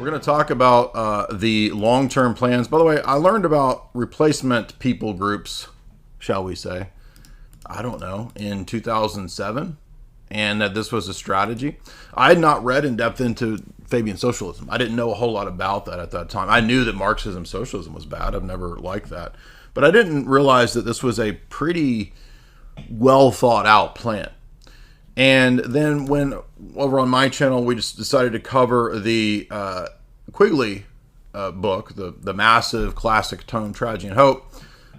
We're going to talk about the long-term plans. By the way, I learned about replacement people groups, shall we say, I don't know, in 2007, and that this was a strategy. I had not read in depth into Fabian Socialism. I didn't know a whole lot about that at that time. I knew that Marxism, socialism was bad. I've never liked that. But I didn't realize that this was a pretty well thought out plan. And then when over on my channel, we just decided to cover the Quigley book, the massive classic tome, Tragedy and Hope,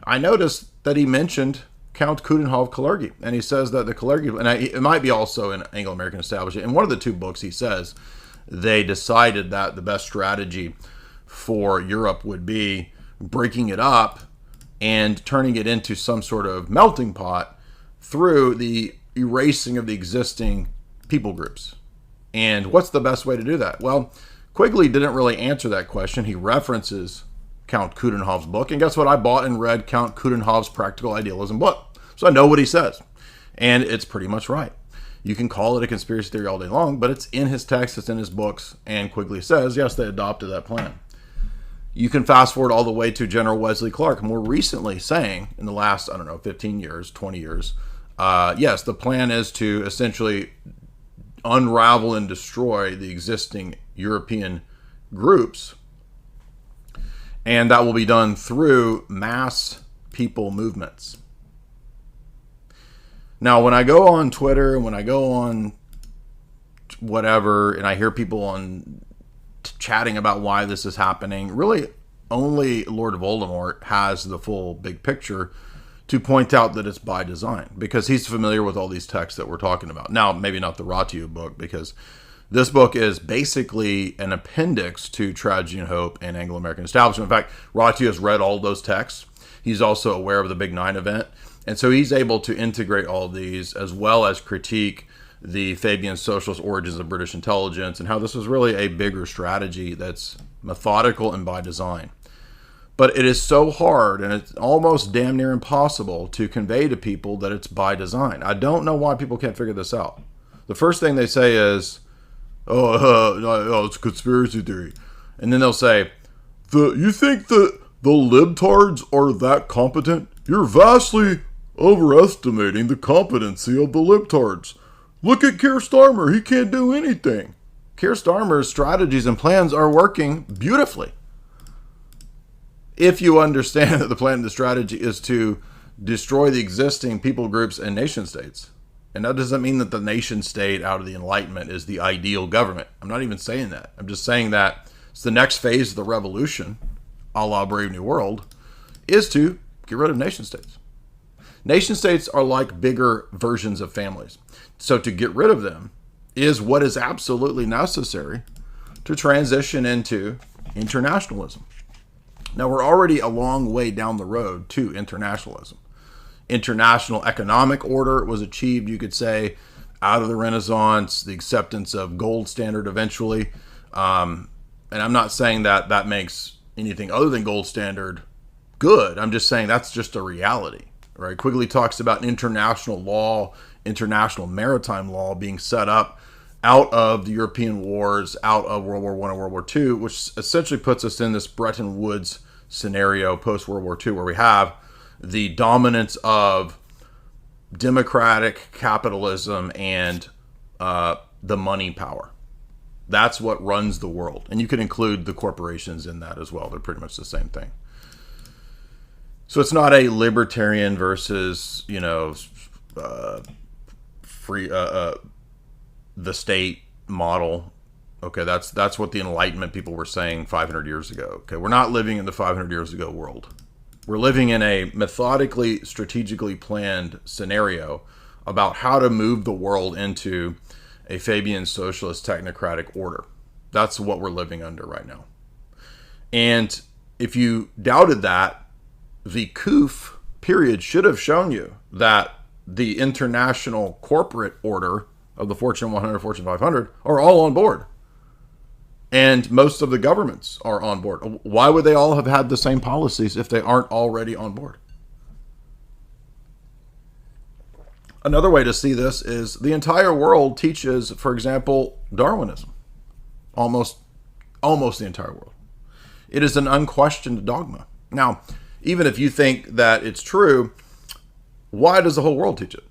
I noticed that he mentioned Count Coudenhove-Kalergi. And he says that the Kalergi, and it might be also in Anglo-American Establishment, in one of the two books he says, they decided that the best strategy for Europe would be breaking it up and turning it into some sort of melting pot through the erasing of the existing people groups. And what's the best way to do that? Well, Quigley didn't really answer that question. He references Count Coudenhove's book. And guess what? I bought and read Count Coudenhove's Practical Idealism book. So I know what he says. And it's pretty much right. You can call it a conspiracy theory all day long, but it's in his text, it's in his books. And Quigley says, yes, they adopted that plan. You can fast forward all the way to General Wesley Clark, more recently saying in the last, 15 years, 20 years, yes, the plan is to essentially unravel and destroy the existing European groups. And that will be done through mass people movements. Now, when I go on Twitter and when I go on whatever, and I hear people on chatting about why this is happening, really only Lord Voldemort has the full big picture to point out that it's by design, because he's familiar with all these texts that we're talking about. Now, maybe not the Ratu book, because this book is basically an appendix to Tragedy and Hope and Anglo-American Establishment. In fact, Ratu has read all those texts. He's also aware of the Big Nine event. And so he's able to integrate all of these as well as critique the Fabian Socialist origins of British intelligence and how this is really a bigger strategy that's methodical and by design. But it is so hard and it's almost damn near impossible to convey to people that it's by design. I don't know why people can't figure this out. The first thing they say is, it's a conspiracy theory. And then they'll say, you think that the libtards are that competent? You're vastly overestimating the competency of the libtards. Look at Keir Starmer. He can't do anything. Keir Starmer's strategies and plans are working beautifully. If you understand that the plan and the strategy is to destroy the existing people groups and nation states. And that doesn't mean that the nation state out of the Enlightenment is the ideal government. I'm not even saying that. I'm just saying that it's the next phase of the revolution, a la Brave New World, is to get rid of nation states. Nation states are like bigger versions of families. So to get rid of them is what is absolutely necessary to transition into internationalism. Now, we're already a long way down the road to internationalism. International economic order was achieved, you could say, out of the Renaissance, the acceptance of gold standard eventually. And I'm not saying that that makes anything other than gold standard good. I'm just saying that's just a reality, right? Quigley talks about international law, international maritime law being set up out of the European wars, out of World War I and World War II, which essentially puts us in this Bretton Woods scenario post-World War II, where we have the dominance of democratic capitalism and the money power. That's what runs the world. And you can include the corporations in that as well. They're pretty much the same thing. So it's not a libertarian versus, free the state model. Okay, that's what the Enlightenment people were saying 500 years ago. Okay, we're not living in the 500 years ago world. We're living in a methodically, strategically planned scenario about how to move the world into a Fabian socialist technocratic order. That's what we're living under right now. And if you doubted that, the COOF period should have shown you that the international corporate order of the Fortune 100, Fortune 500 are all on board. And most of the governments are on board. Why would they all have had the same policies if they aren't already on board? Another way to see this is the entire world teaches, for example, Darwinism. Almost almost the entire world. It is an unquestioned dogma. Now, even if you think that it's true, why does the whole world teach it?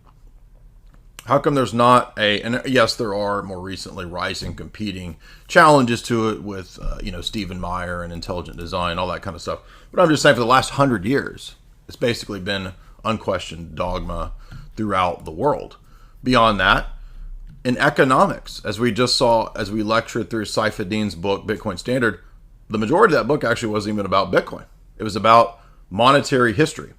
How come there's not and yes, there are more recently rising competing challenges to it with, Stephen Meyer and intelligent design, all that kind of stuff. But I'm just saying for the last 100 years, it's basically been unquestioned dogma throughout the world. Beyond that, in economics, as we just saw, as we lectured through Saifuddin's book, Bitcoin Standard, the majority of that book actually wasn't even about Bitcoin. It was about monetary history.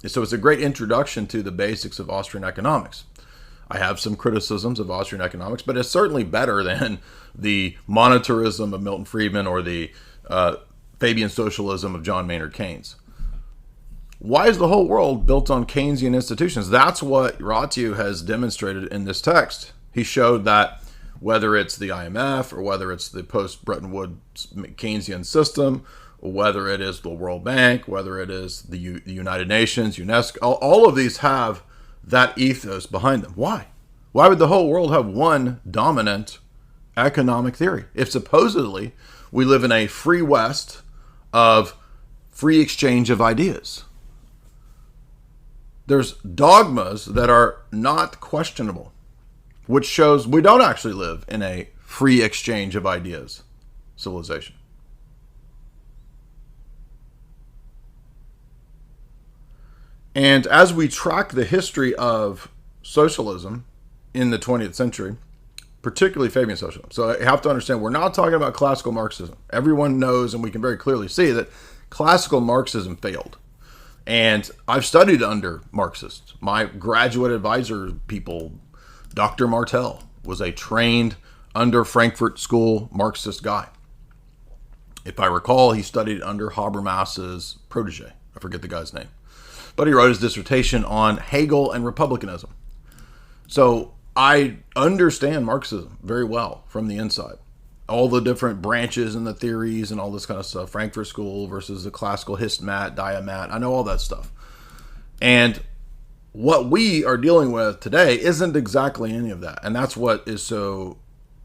So it's a great introduction to the basics of Austrian economics. I have some criticisms of Austrian economics, but it's certainly better than the monetarism of Milton Friedman or the Fabian Socialism of John Maynard Keynes. Why is the whole world built on Keynesian institutions? That's what Ratu has demonstrated in this text. He showed that whether it's the IMF or whether it's the post-Bretton Woods Keynesian system, or whether it is the World Bank, whether it is the United Nations, UNESCO, all of these have that ethos behind them. Why? Why would the whole world have one dominant economic theory if supposedly we live in a free West of free exchange of ideas? There's dogmas that are not questionable, which shows we don't actually live in a free exchange of ideas civilization. And as we track the history of socialism in the 20th century, particularly Fabian socialism, so you have to understand we're not talking about classical Marxism. Everyone knows, and we can very clearly see, that classical Marxism failed. And I've studied under Marxists. My graduate advisor people, Dr. Martel, was a trained under Frankfurt School Marxist guy. If I recall, he studied under Habermas's protege. I forget the guy's name. But he wrote his dissertation on Hegel and republicanism. So I understand Marxism very well from the inside. All the different branches and the theories and all this kind of stuff. Frankfurt School versus the classical Histmat, Diamat. I know all that stuff. And what we are dealing with today isn't exactly any of that. And that's what is so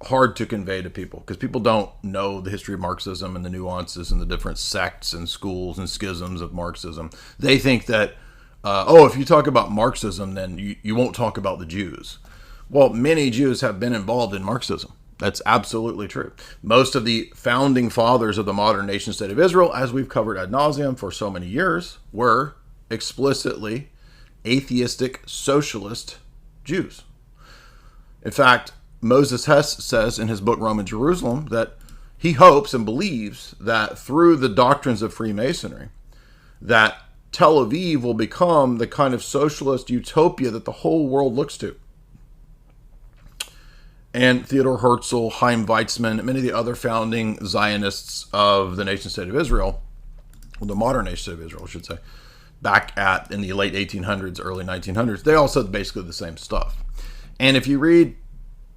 hard to convey to people, because people don't know the history of Marxism and the nuances and the different sects and schools and schisms of Marxism. They think that, if you talk about Marxism, then you won't talk about the Jews. Well, many Jews have been involved in Marxism. That's absolutely true. Most of the founding fathers of the modern nation state of Israel, as we've covered ad nauseum for so many years, were explicitly atheistic socialist Jews. In fact, Moses Hess says in his book Roman Jerusalem that he hopes and believes that through the doctrines of Freemasonry, that Tel Aviv will become the kind of socialist utopia that the whole world looks to. And Theodor Herzl, Chaim Weizmann, and many of the other founding Zionists of the nation state of Israel, well, the modern nation state of Israel, I should say, back in the late 1800s, early 1900s, they all said basically the same stuff. And if you read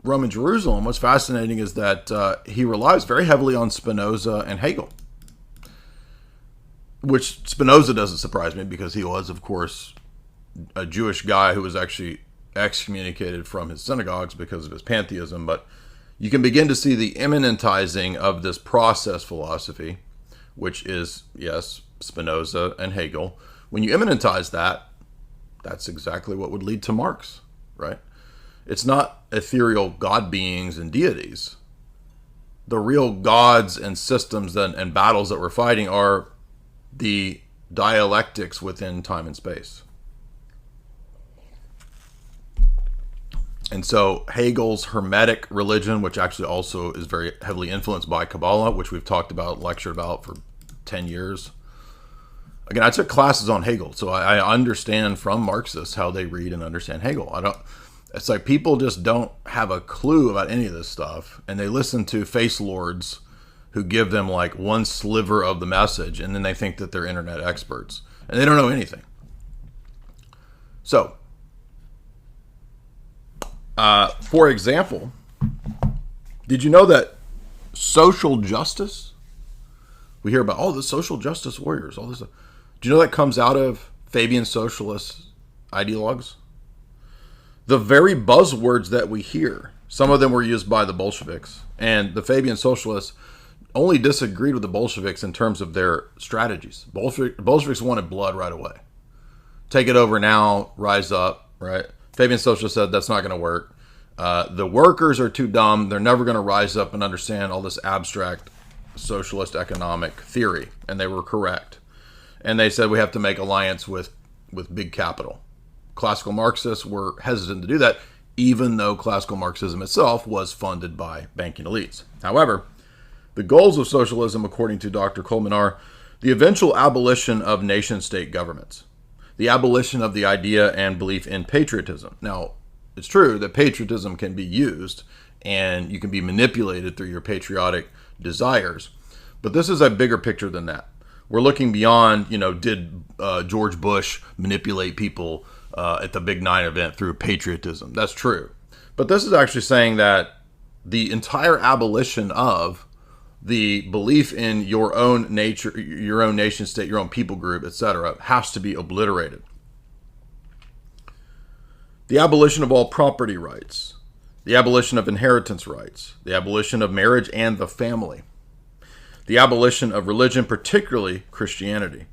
Roman Jerusalem, what's fascinating is that he relies very heavily on Spinoza and Hegel, which Spinoza doesn't surprise me because he was, of course, a Jewish guy who was actually excommunicated from his synagogues because of his pantheism. But you can begin to see the immanentizing of this process philosophy, which is, yes, Spinoza and Hegel. When you immanentize that, that's exactly what would lead to Marx, right? It's not ethereal God beings and deities. The real gods and systems and battles that we're fighting are the dialectics within time and space. And so Hegel's Hermetic religion, which actually also is very heavily influenced by Kabbalah, which we've talked about, lectured about for 10 years. Again, I took classes on Hegel, so I understand from Marxists how they read and understand Hegel. It's like people just don't have a clue about any of this stuff, and they listen to face lords who give them like one sliver of the message, and then they think that they're internet experts, and they don't know anything. So, for example, did you know that social justice, we hear about, the social justice warriors, all this stuff. Do you know that comes out of Fabian Socialist ideologues? The very buzzwords that we hear, some of them were used by the Bolsheviks, and the Fabian Socialists only disagreed with the Bolsheviks in terms of their strategies. Bolsheviks wanted blood right away. Take it over now, rise up, right? Fabian Socialist said that's not going to work. The workers are too dumb. They're never going to rise up and understand all this abstract socialist economic theory. And they were correct. And they said we have to make alliance with big capital. Classical Marxists were hesitant to do that, even though classical Marxism itself was funded by banking elites. However, the goals of socialism, according to Dr. Coleman, are the eventual abolition of nation-state governments, the abolition of the idea and belief in patriotism. Now, it's true that patriotism can be used and you can be manipulated through your patriotic desires, but this is a bigger picture than that. We're looking beyond, did George Bush manipulate people at the Big Nine event through patriotism? That's true. But this is actually saying that the entire abolition of the belief in your own nature, your own nation state, your own people group, etc., has to be obliterated. The abolition of all property rights, the abolition of inheritance rights, the abolition of marriage and the family, the abolition of religion, particularly Christianity,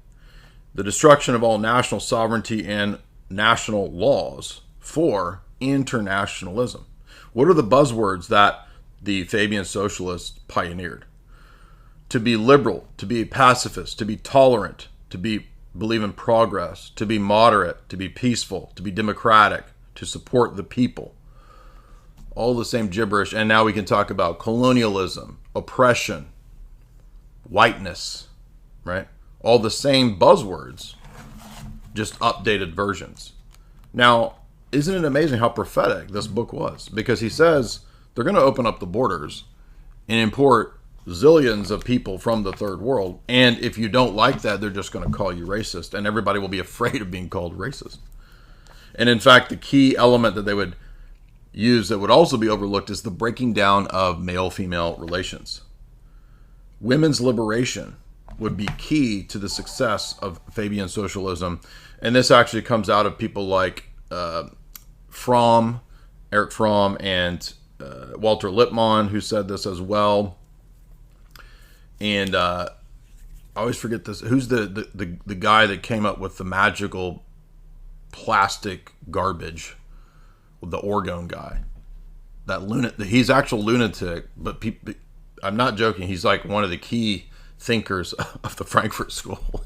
the destruction of all national sovereignty and national laws for internationalism. What are the buzzwords that the Fabian Socialists pioneered? To be liberal, to be a pacifist, to be tolerant, to believe in progress, to be moderate, to be peaceful, to be democratic, to support the people. All the same gibberish. And now we can talk about colonialism, oppression, whiteness, right? All the same buzzwords, just updated versions. Now, isn't it amazing how prophetic this book was? Because he says they're going to open up the borders and import zillions of people from the third world. And if you don't like that, they're just going to call you racist. And everybody will be afraid of being called racist. And in fact, the key element that they would use that would also be overlooked is the breaking down of male-female relations. Women's liberation would be key to the success of Fabian Socialism. And this actually comes out of people like Erich Fromm, and Walter Lippmann, who said this as well. And I always forget this. Who's the guy that came up with the magical plastic garbage? The orgone guy. He's actual lunatic, but I'm not joking. He's like one of the key thinkers of the Frankfurt School.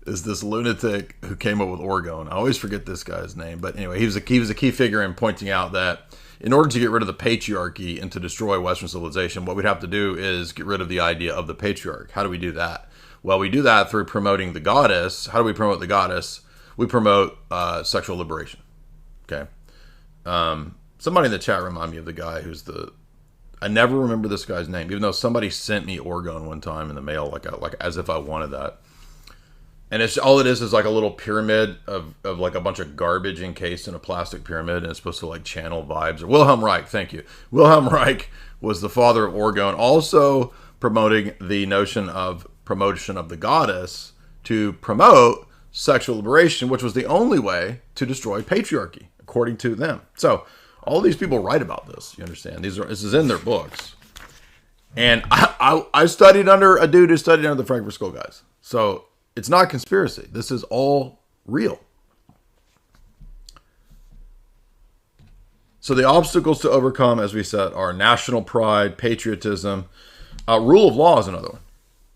Is this lunatic who came up with orgone? I always forget this guy's name, but anyway, he was a key figure in pointing out that in order to get rid of the patriarchy and to destroy Western civilization, what we'd have to do is get rid of the idea of the patriarch. How do we do that? Well, we do that through promoting the goddess. How do we promote the goddess? We promote sexual liberation. Okay. Somebody in the chat remind me of the guy I never remember this guy's name, even though somebody sent me orgone one time in the mail, like as if I wanted that. And all it is like a little pyramid of like a bunch of garbage encased in a plastic pyramid, and it's supposed to like channel vibes. Wilhelm Reich, thank you. Wilhelm Reich was the father of orgone, also promoting the notion of promotion of the goddess to promote sexual liberation, which was the only way to destroy patriarchy, according to them. So all these people write about this, you understand? This is in their books. And I studied under a dude who studied under the Frankfurt School guys. So it's not conspiracy. This is all real. So the obstacles to overcome, as we said, are national pride, patriotism. Rule of law is another one.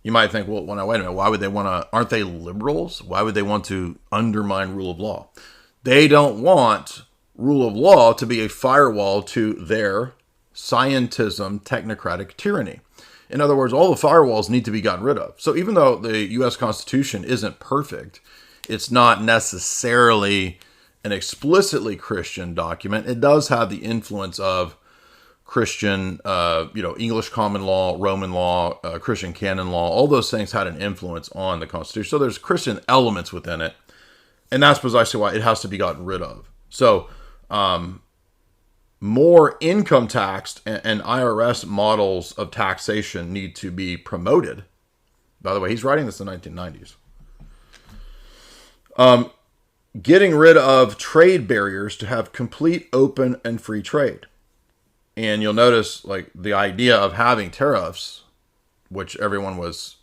You might think, well, wait a minute. Why would they want to? Aren't they liberals? Why would they want to undermine rule of law? They don't want rule of law to be a firewall to their scientism, technocratic tyranny. In other words, all the firewalls need to be gotten rid of. So even though the U.S. Constitution isn't perfect, it's not necessarily an explicitly Christian document. It does have the influence of Christian, English common law, Roman law, Christian canon law. All those things had an influence on the Constitution. So there's Christian elements within it. And that's precisely why it has to be gotten rid of. So more income tax and IRS models of taxation need to be promoted. By the way, he's writing this in the 1990s. Getting rid of trade barriers to have complete, open, and free trade. And you'll notice, like, the idea of having tariffs which everyone was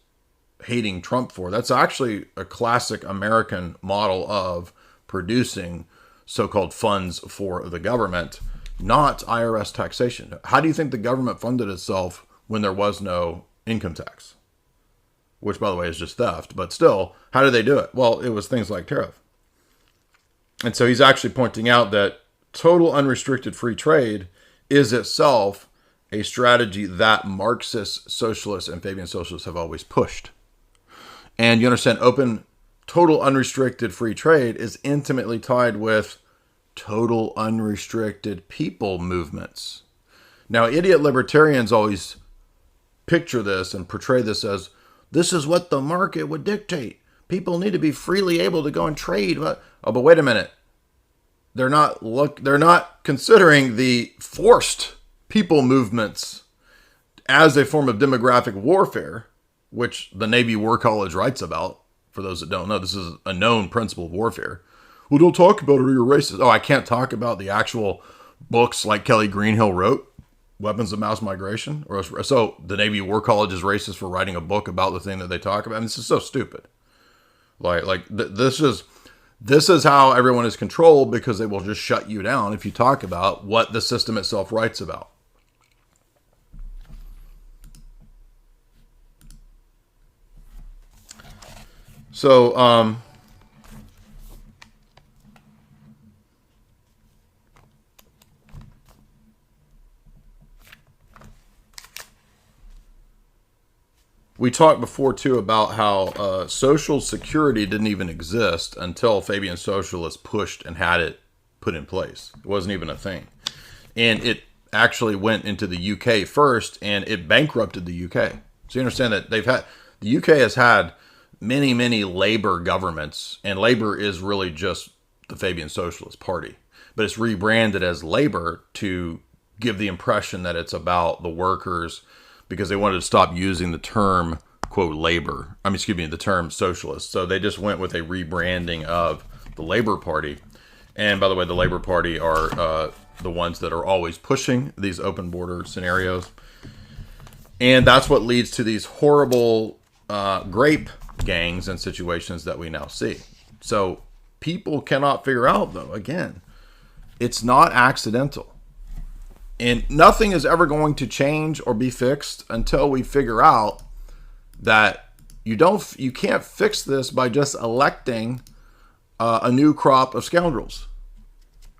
hating Trump for. That's actually a classic American model of producing so-called funds for the government, not IRS taxation. How do you think the government funded itself when there was no income tax? Which, by the way, is just theft. But still, how did they do it? Well, it was things like tariff. And so he's actually pointing out that total unrestricted free trade is itself a strategy that Marxist socialists and Fabian socialists have always pushed. And you understand, total unrestricted free trade is intimately tied with total unrestricted people movements. Now, idiot libertarians always picture this and portray this as, this is what the market would dictate. People need to be freely able to go and trade. But wait a minute. They're not considering the forced people movements as a form of demographic warfare, which the Navy War College writes about. For those that don't know, this is a known principle of warfare. Well, don't talk about it or you're racist. Oh, I can't talk about the actual books like Kelly Greenhill wrote, Weapons of Mass Migration. So the Navy War College is racist for writing a book about the thing that they talk about. I mean, this is so stupid. This is how everyone is controlled, because they will just shut you down if you talk about what the system itself writes about. So, we talked before, too, about how Social Security didn't even exist until Fabian Socialists pushed and had it put in place. It wasn't even a thing. And it actually went into the UK first, and it bankrupted the UK. So you understand that the UK has had many, many Labour governments, and Labour is really just the Fabian Socialist Party. But it's rebranded as Labour to give the impression that it's about the workers, because they wanted to stop using the term, quote, labor. The term socialist. So they just went with a rebranding of the Labour Party. And by the way, the Labour Party are the ones that are always pushing these open border scenarios. And that's what leads to these horrible grape gangs and situations that we now see. So people cannot figure out, though, again, it's not accidental. And nothing is ever going to change or be fixed until we figure out that you can't fix this by just electing a new crop of scoundrels,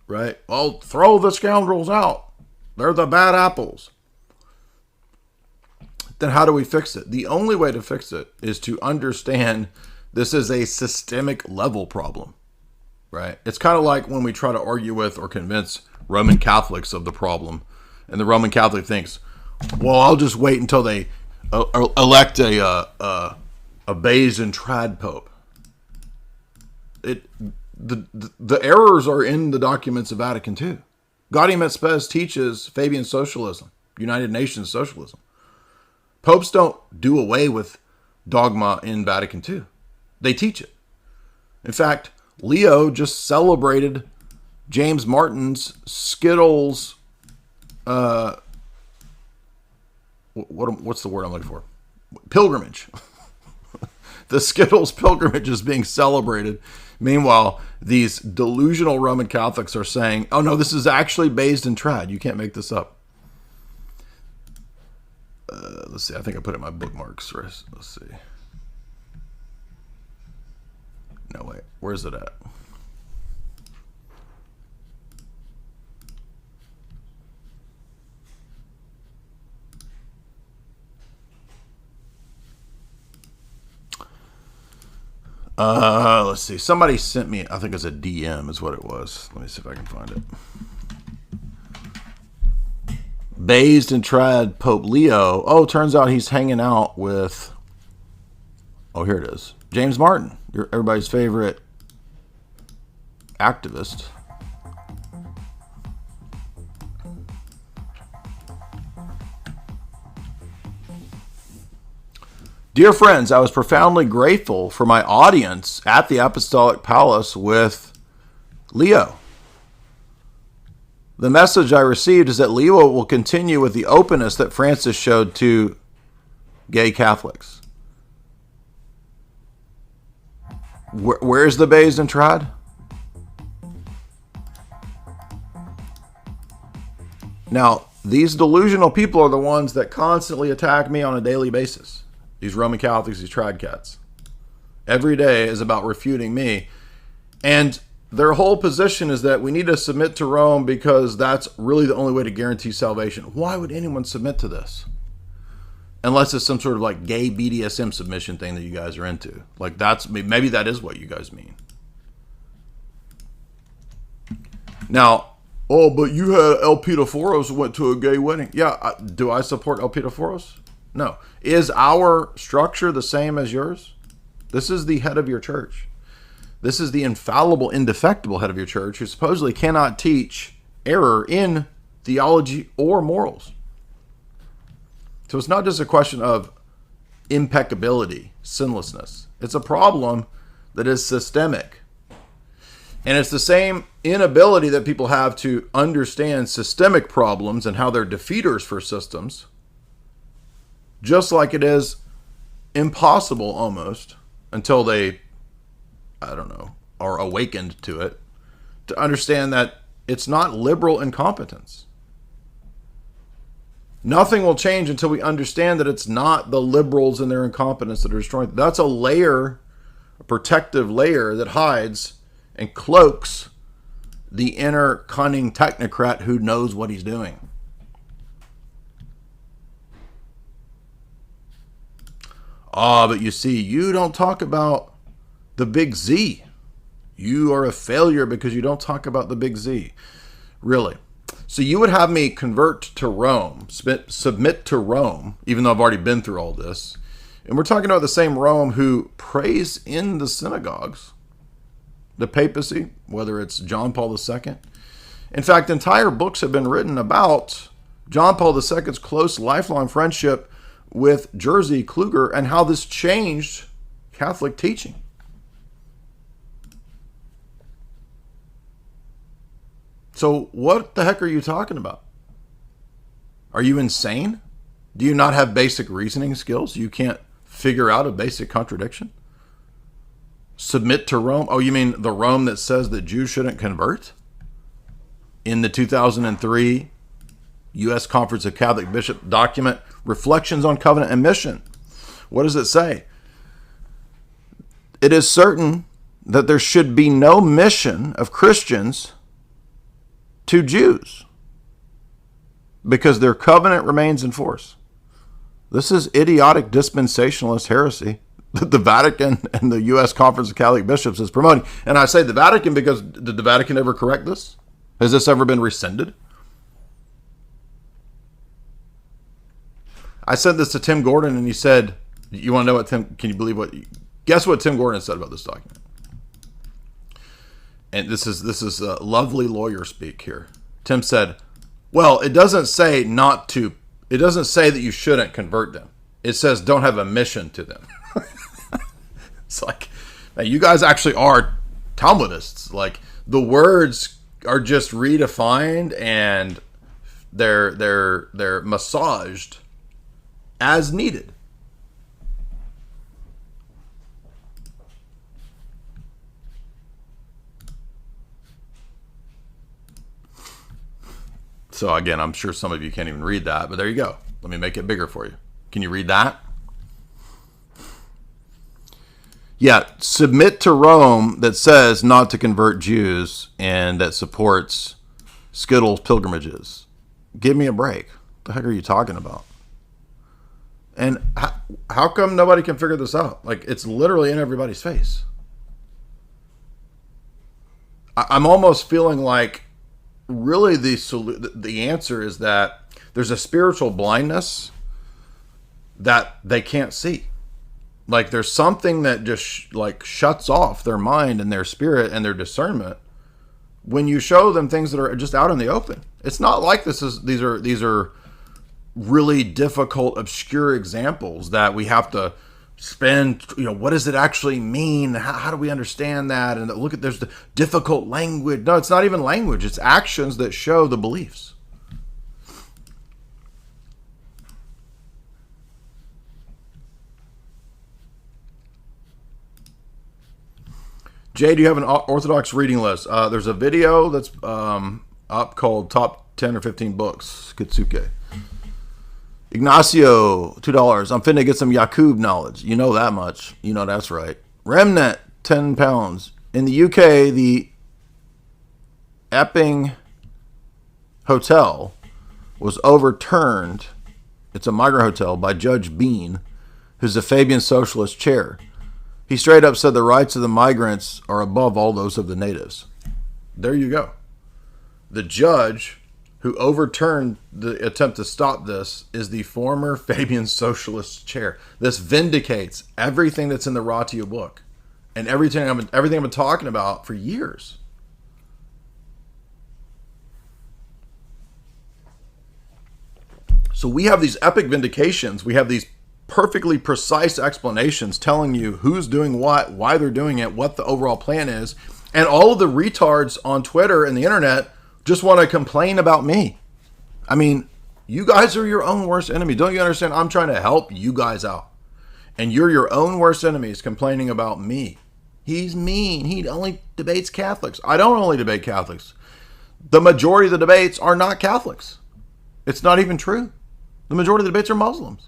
right? Well, throw the scoundrels out. They're the bad apples. Then how do we fix it? The only way to fix it is to understand this is a systemic level problem, right? It's kind of like when we try to argue with or convince Roman Catholics of the problem, and the Roman Catholic thinks, well, I'll just wait until they elect a Bayes and Trad Pope. The errors are in the documents of Vatican II. Gaudium et Spes teaches Fabian Socialism, United Nations Socialism. Popes don't do away with dogma in Vatican II. They teach it. In fact, Leo just celebrated James Martin's Skittles. What's the word I'm looking for? Pilgrimage. The Skittles pilgrimage is being celebrated. Meanwhile, these delusional Roman Catholics are saying, oh no, this is actually based in trad. You can't make this up. Let's see. I think I put it in my bookmarks. Let's see. No, wait. Where's it at? Let's see. Somebody sent me, I think it's a DM is what it was. Let me see if I can find it. Based and trad Pope Leo. Oh, turns out he's hanging out with, oh, here it is. James Martin, everybody's favorite activist. Dear friends, I was profoundly grateful for my audience at the Apostolic Palace with Leo. The message I received is that Leo will continue with the openness that Francis showed to gay Catholics. Where's the bathed and trod? Now, these delusional people are the ones that constantly attack me on a daily basis. These Roman Catholics, these trad cats. Every day is about refuting me. And their whole position is that we need to submit to Rome because that's really the only way to guarantee salvation. Why would anyone submit to this? Unless it's some sort of like gay BDSM submission thing that you guys are into. Like maybe that is what you guys mean. Now, oh, but you had El Pitaforos went to a gay wedding. Yeah, do I support El Pitaforos? No. Is our structure the same as yours? This is the head of your church. This is the infallible, indefectible head of your church who supposedly cannot teach error in theology or morals. So it's not just a question of impeccability, sinlessness. It's a problem that is systemic. And it's the same inability that people have to understand systemic problems and how they're defeaters for systems, just like it is impossible almost until they, I don't know, are awakened to it, to understand that it's not liberal incompetence. Nothing will change until we understand that it's not the liberals and their incompetence that are destroying. That's a layer, a protective layer that hides and cloaks the inner cunning technocrat who knows what he's doing. But you see, you don't talk about the big Z. You are a failure because you don't talk about the big Z. Really. So you would have me convert to Rome, submit to Rome, even though I've already been through all this. And we're talking about the same Rome who prays in the synagogues, the papacy, whether it's John Paul II. In fact, entire books have been written about John Paul II's close lifelong friendship with Jerzy Kluger and how this changed Catholic teaching. So what the heck are you talking about? Are you insane? Do you not have basic reasoning skills? You can't figure out a basic contradiction? Submit to Rome? Oh, you mean the Rome that says that Jews shouldn't convert? In the 2003 U.S. Conference of Catholic Bishops document, Reflections on Covenant and Mission. What does it say? It is certain that there should be no mission of Christians to Jews because their covenant remains in force. This is idiotic dispensationalist heresy that the Vatican and the U.S. Conference of Catholic Bishops is promoting. And I say the Vatican because did the Vatican ever correct this? Has this ever been rescinded? I sent this to Tim Gordon and he said, you want to know what Tim, can you believe what, guess what Tim Gordon said about this document? And this is a lovely lawyer speak here. Tim said, well, it doesn't say it doesn't say that you shouldn't convert them. It says don't have a mission to them. It's like, man, you guys actually are Talmudists. Like the words are just redefined and they're massaged as needed. So again, I'm sure some of you can't even read that, but there you go. Let me make it bigger for you. Can you read that? Yeah, submit to Rome that says not to convert Jews and that supports Skittles pilgrimages. Give me a break. What the heck are you talking about? And how come nobody can figure this out? Like, it's literally in everybody's face. I'm almost feeling like really the answer is that there's a spiritual blindness that they can't see. Like there's something that just shuts off their mind and their spirit and their discernment when you show them things that are just out in the open. It's not like these are really difficult, obscure examples that we have to spend, what does it actually mean? How do we understand that? And look at, there's the difficult language. No, it's not even language. It's actions that show the beliefs. Jay, do you have an Orthodox reading list? There's a video that's up called Top 10 or 15 Books. Kitsuke. Ignacio, $2. I'm finna get some Yakub knowledge. You know that much. You know that's right. Remnant, £10. In the UK, the Epping Hotel was overturned. It's a migrant hotel by Judge Bean, who's a Fabian Socialist chair. He straight up said the rights of the migrants are above all those of the natives. There you go. The judge who overturned the attempt to stop this is the former Fabian Socialist chair. This vindicates everything that's in the Ratio book and everything I've been talking about for years. So we have these epic vindications. We have these perfectly precise explanations telling you who's doing what, why they're doing it, what the overall plan is. And all of the retards on Twitter and the internet just want to complain about me. I mean, you guys are your own worst enemy. Don't you understand? I'm trying to help you guys out. And you're your own worst enemies complaining about me. He's mean. He only debates Catholics. I don't only debate Catholics. The majority of the debates are not Catholics. It's not even true. The majority of the debates are Muslims.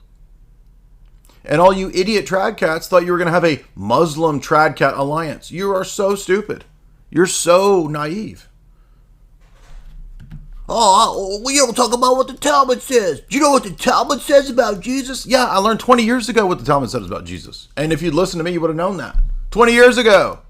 And all you idiot tradcats thought you were going to have a Muslim tradcat alliance. You are so stupid. You're so naive. Oh, we don't talk about what the Talmud says. Do you know what the Talmud says about Jesus? Yeah, I learned 20 years ago what the Talmud says about Jesus. And if you'd listened to me, you would have known that. 20 years ago.